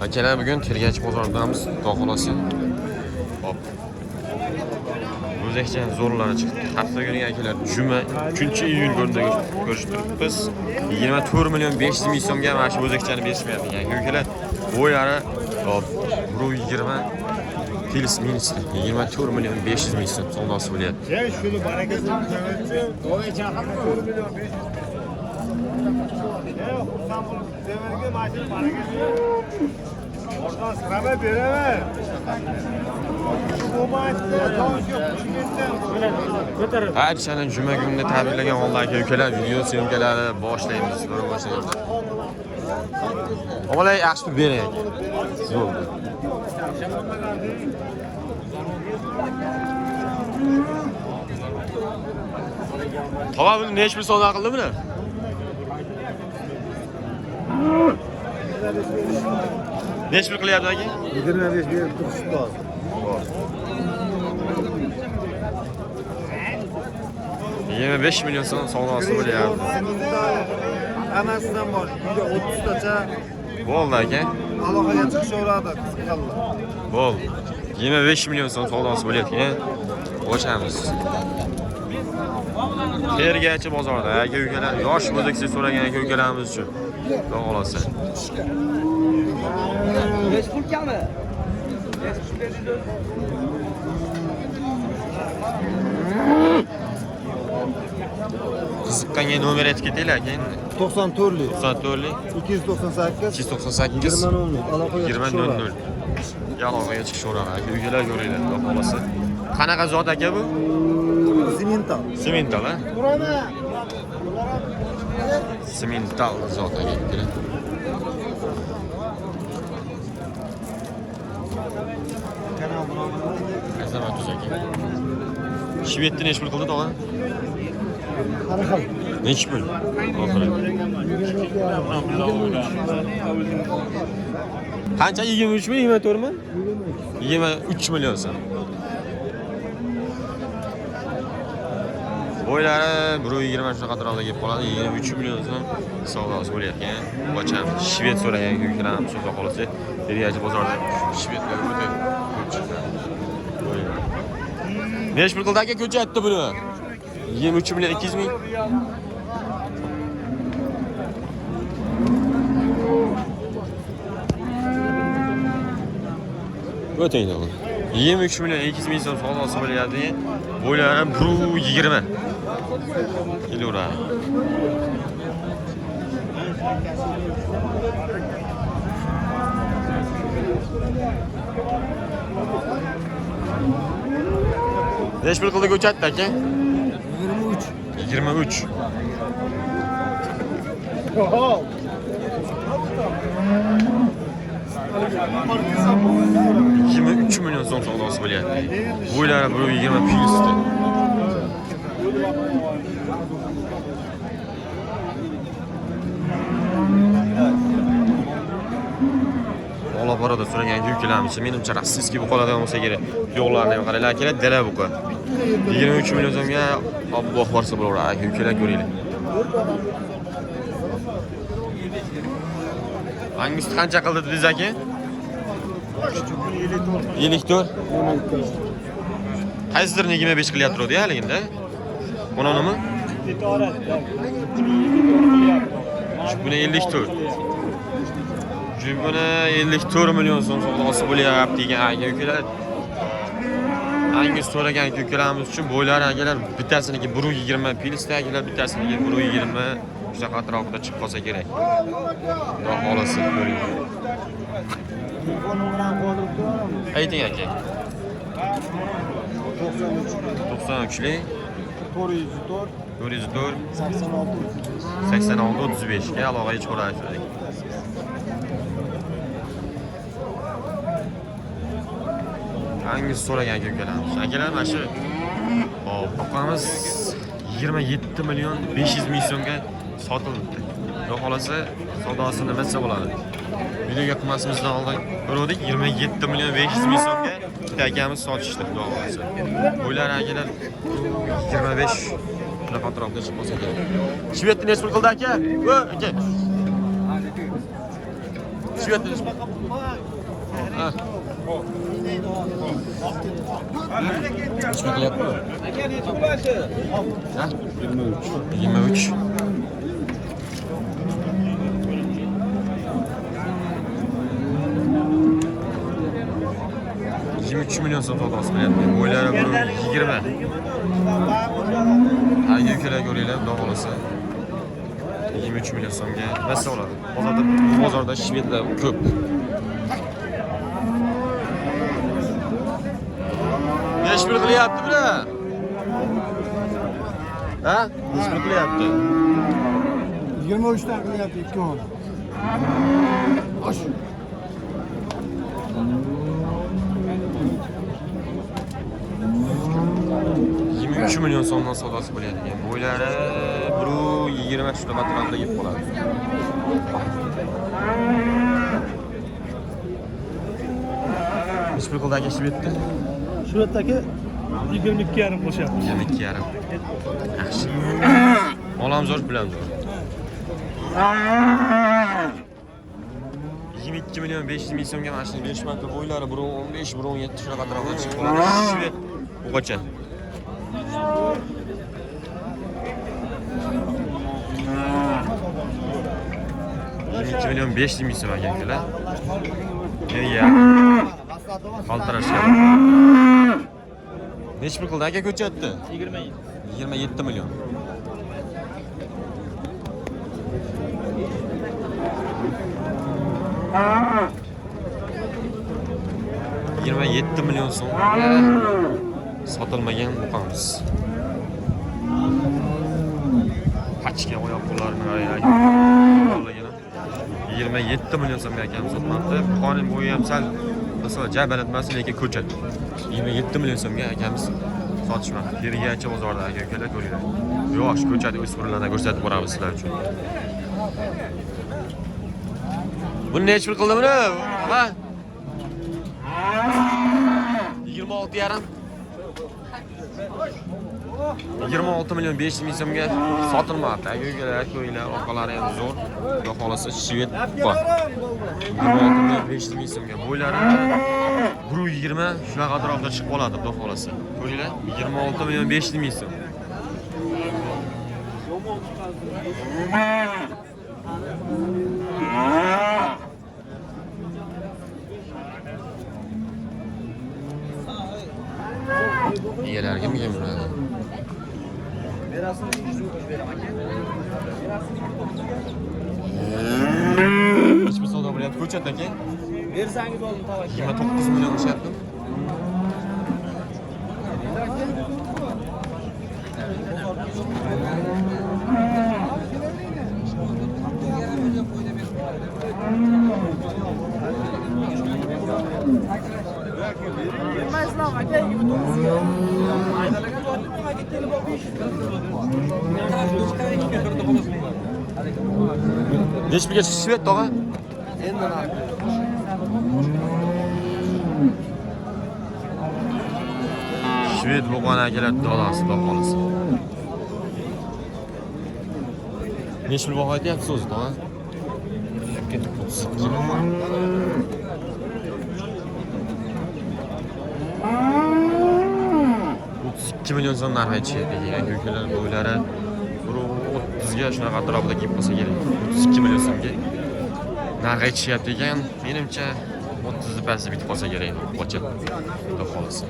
Akalar bugun Tergachi bozoridamiz, xudo xolasi. Hop. O'zakcha zo'rlari chiqdi. Hafta kuni akalar juma 3-iyul kunida ko'rishib turibmiz. 24 million 500 ming so'mga mana shu o'zakchani berishmayapti. Yani akalar bo'ylari hop 120 Fils minusda 24 million 500 ming so'm savdosi bo'lyapti. Shuni barakasini ko'rchi. O'g'ay chaqirib 4 million 500. Demirga mashina barakasi. Ordan sırama beraver. Barchani juma kunida tabriklagan hollarga ukalar video syomkalari boshlaymiz. Boshlaymiz. Avvalay yaxshi pul bering. Zo'r. Tamam, buni necha pul savdo qildi buni? Necha pul qilyapti aka? 25 berib turish lozim. Yeme 5 milyon so'm savdosi bo'lyapti. Anasidan bor. Uyda 30 tacha Bo'ldi aka. aloqaga chiqishaveradi qiziqqanlar. Bo'ldi. 25 milyon so'm savdosi bo'lyapti. O'chamiz. Tergachi bozorda aka ukalar yosh o'zakcha so'ragan aka ukalarimiz uchun. Xudo xolasa. 5 pul kami? Qiziqqanga nomer aytib ketinglar aka endi. 94lik 94lik 298 298 aloqaga 2000. Yalog'iga chiqishaveradi aka ukalar ko'ringlar, xudo xolasa. Qanaqa zot aka bu? Simental. Simental a? Simental zot aka ukalar. Azamat aka. Shvedni necha pul qildi tog'a? Necha pul? Oxiri. Qancha 23 mi, 24 mi? 23 million so'm. Bo'ylari 120 shunaqa atrofida kelib qoladi. 23 million so'm savdosi bo'layotgan. Bocham shved so'ragan ko'klarimiz xudo xolasa Tergachi bozorda shvedlar o'ta ko'p chiqadi. Necha pul qildi aka ko'chatdi buni? 23 million 200 ming. O'taydi bu. 23 million 200 ming so'm savdosi bo'lyapti. Bo'ylari 120 kilogram. Necha pul qildi ko'chatdi aka? 23. 23 milyon so'm savdosi bo'lyapti. Bo'ylari 120 plyusda. Olib boradi so'ragan yuklarimiz. Menimcha rossiyskiy bu qoladigan bo'lsa kerak. Yo'qlarni ham qaranglar kerak, dala buqa. 23 milyon so'mga Alloh borsa bo'laveradi. Yuklar ko'ringlar. Hangisi qancha qildi dedingiz aka? 54. Qaysidir 25 qilyapti turadi haligida. Bunonimi? Buni 54. Buni 54 million so'm savdosi bo'lyapti degan aka ukalar. Hangisi so'ragan ko'klarimiz uchun bo'ylari akalar bittasiniki 120 pilsda akalar, bittasiniki 120 shunaqa atrofida chiqib qolsa kerak. Xudo xolasa ko'ring. Ayting aka. 93lik 404 86 35 ga aloqaga chiqaveradi. Hangisi so'ragan ko'klarimiz? Akalar mana shu opamiz 27 million 500 ming so'mga sotildi. Xudo xolasa savdosi nima desa bo'ladi. Videoga qilmasimizdan oldin ko'rdik 27 million 500 ming so'mga bitta akamiz sotishdi, xudo xolasa. Bo'ylar akalar 25 shunaqa atrofida chiqib qolsa kerak. Shvedni necha pul qildi aka? O, aka. Shvet. Ha. Nechmi qilyapti? Ha? 23. 23 milyon so'm savdosi qilyapti. Bo'ylari 20. Aka ukalar ko'ringlar, xudo xolasa. 23 milyon so'mga nasa oladi. Hozirda bozorda shvedlar ko'p. Necha pul qilyapti bular? Ha? Necha pul qilyapti? 23 dan qilyapti 2 o'n. Osh. $23 milyon so'mdan savdosi bo'lyapti. Bo'ylari 1.20 shu matranda yeb qoladi. Necha pul qildi aka shvedni? Shvedagi 22,5 qo'shyapti. 22,5. Yaxshi. Olam zo'r bilan zo'r. 22 milyon 500 ming so'mga mana shuni 5 marta bo'ylari 1.15, 1.17 shunaqa atrofdan chiqib qoladi. Shved bo'g'acha. $22 milyon 500 ming so'm ekanlar. Ya. Qaltirashga. Necha pul qildi aka ko'chatdi? 27 milyon. $27 milyon so'mga sotilmagan buqamiz. Pachka oyoq qo'llarini qarang. 27 milyon so'mga akamiz sotmoqda. Buqaning bo'yi ham sal masalan jabalatmas, lekin ko'chat. 27 milyon so'mga akamiz sotishmoqda. Kerigacha bozorda aka-ukalar ko'ringlar. Yosh ko'chat o'smirlarni ko'rsatib boramiz sizlar uchun. Buni necha pul qildi buni? Ha? 26,5. 26 milyon 500 ming so'mga sotilmoqda. Aka-ukalar ko'ringlar, orqalari ham zo'r. Xudo xolasa shved bor. 26 milyon 500 ming so'mga bo'ylari 1.20 shunaqa atrofda chiqib qoladi, xudo xolasa. Ko'ringlar, 26 milyon 500 ming so'm. Egalarga kim bo'ladi? Necha pul savdo bo'lyapti ko'chat aka? Bersangiz oldin tavakkal. 29 milyon o'shyapti. Necha pulga shved tog'a? Shved bo'lgan akalar dolasi xudo xolasa. Necha pul baho aytyapsiz o'zi tog'a? 32 milyon so'm narx aytishyapti. Aka-ukalar bo'ylari 1.30 ga shunaqa atrofida kelib qolsa kerak. 32 milyon so'mga narx aytishyapti ekan. Menimcha 30 pasti bitib qolsa kerak. Qo'chib xudo xolasa.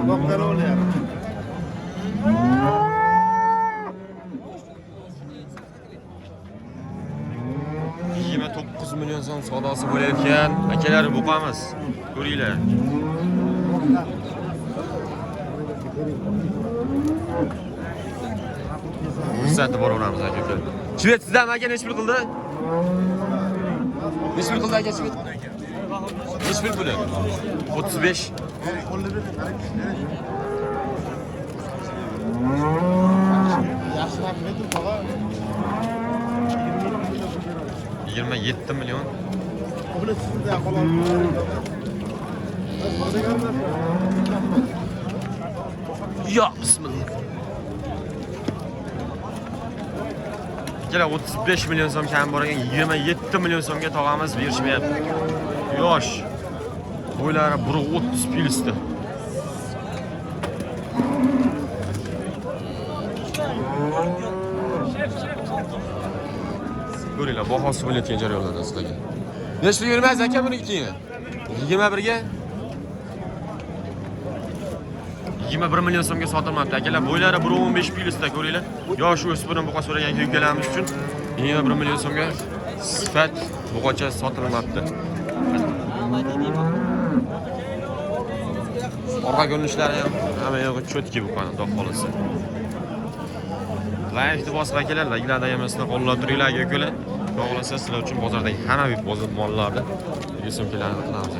Doktor olyapti. 29 milyon so'm savdosi bo'layotgan akalar buqamiz. Ko'ringlar. Ko'rsatib boraveramiz aka. Shved sizdan aka necha pul qildi? Necha pul qildi aka shved? Necha pul puli? 35. Yaxshilab metu tog'a. 27 milyon Ya bismillah. Kela 35 million so'm kam bor ekan, 27 million so'mga tog'amiz berishmayapti. Yosh. Bo'ylari 1.30 plyusda. Ko'ringlar, bahosi bo'layotgan jarayonlarda sizlarga. Nechta yurmaysiz aka buni ikkini? 21 ga 21 million so'mga sotilmoqda. Akalar, bo'ylari 1.15 plyusda ko'ringlar. Yosh o'smirim buqa so'ragan ukalarimiz uchun 21 million so'mga sifat buqacha sotilmoqda. Orqa ko'rinishlari ham hamma yo'g'i cho'tki buqani, xudo xolisa. Laykni bosib akalar, layklarni yamasdan qo'llab turinglar ukalar. Xudo xolisa sizlar uchun bozordagi hamma bozor mollarni so'mkalarni qilamiz.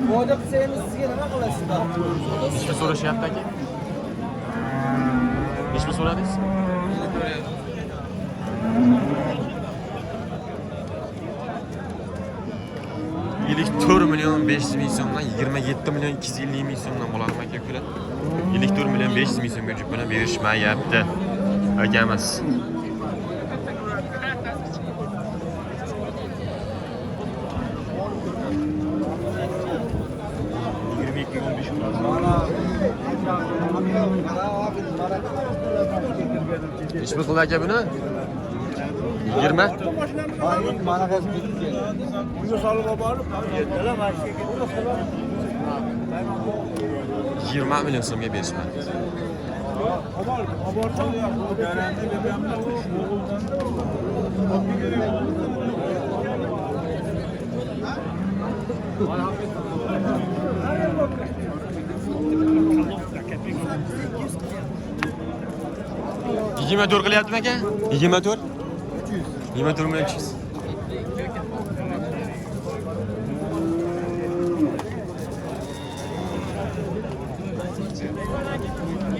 Foyda qilsangiz sizga nima qilasizlar? Nechta so'rashyapti aka? Nechta so'radingiz? 4 milyon 500 ming so'mdan 27 milyon 250 ming so'mdan bo'ladi aka ukalar. 4 milyon 500 ming so'mga jupini berishmayapti akamiz. Hiç mi kıldı aka buni? 20? $20 milyon so'mga berishmayapti. $24 qilyaptimi aka? 24? 24 milyon 300.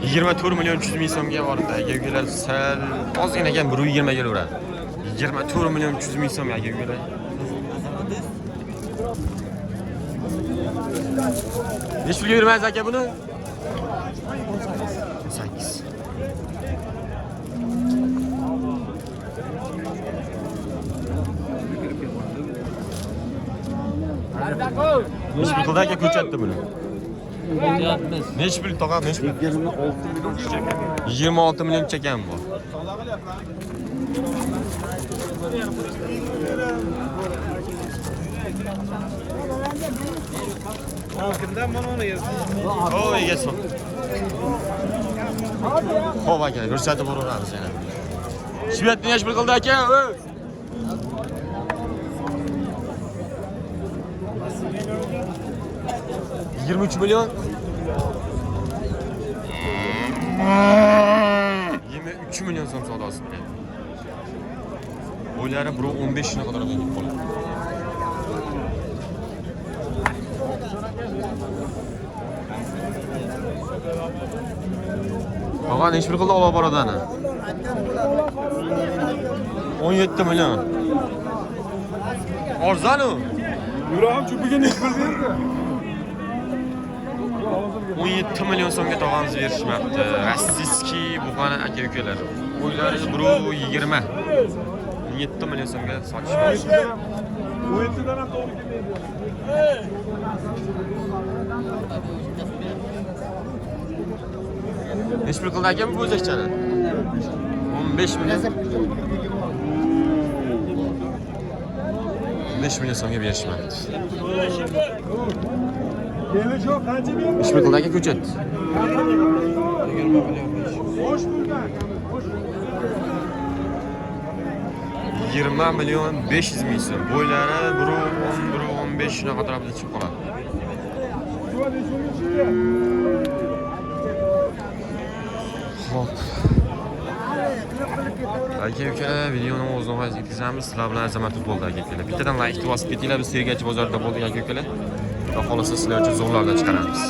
$24 milyon 300 ming so'mga boribdi. Aka ukalar sal ozgina ekan 120 ga uradi. 24 milyon 300 ming so'm aka ukalar. Necha pulga bermaysiz aka buni? 8. Necha pul qildi aka ko'chatdi buni? Necha pul tog'a? Necha pul? 26 milyon chekkan. 26 milyon chekkan bu. Kimdan mana uni yersin? Oy, egason. Xo'p aka, ko'rsatib boraveramiz yana. Shvetni necha pul qildi aka? 23 milyon. 23 milyon so'm savdosi bilan. Bo'ylari 1.15 shuna qadar bo'lib qoldi. Og'a necha pul qildi olib boradani? 17 milyon. Arzon-u. Yuragim cho'piga necha pul berdi? 17 milyon so'mga tog'amiz berishmoqda. Rossiyskiy buqani aka ukalar. Bo'ylari 1.20. 17 milyon so'mga sotishmoqda. 17 dan ham to'g'ri kelmaydi. Necha pul qildi akam bu o'zakchani? 15 milyon. 15 milyon so'mga berishmoqda. Kelishov qancha berdi? Necha pul qildi aka ko'chat? 20 milyon. Xo'sh bo'lgan. 20 milyon 500 ming so'm. Bo'ylari 1.10-1.15 shunaqa atrofida chiqib qoladi. Xo'p. Aka ukalar, videoni o'z nihoyasiga yetkazamiz. Sizlar bilan Azamat futbolda aka ukalar. Bittadan like bosib ketinglar, biz Sergachi bozorida bo'ldik aka ukalar. Xudo xolasa sizlar uchun zo'rlardan chiqaramiz.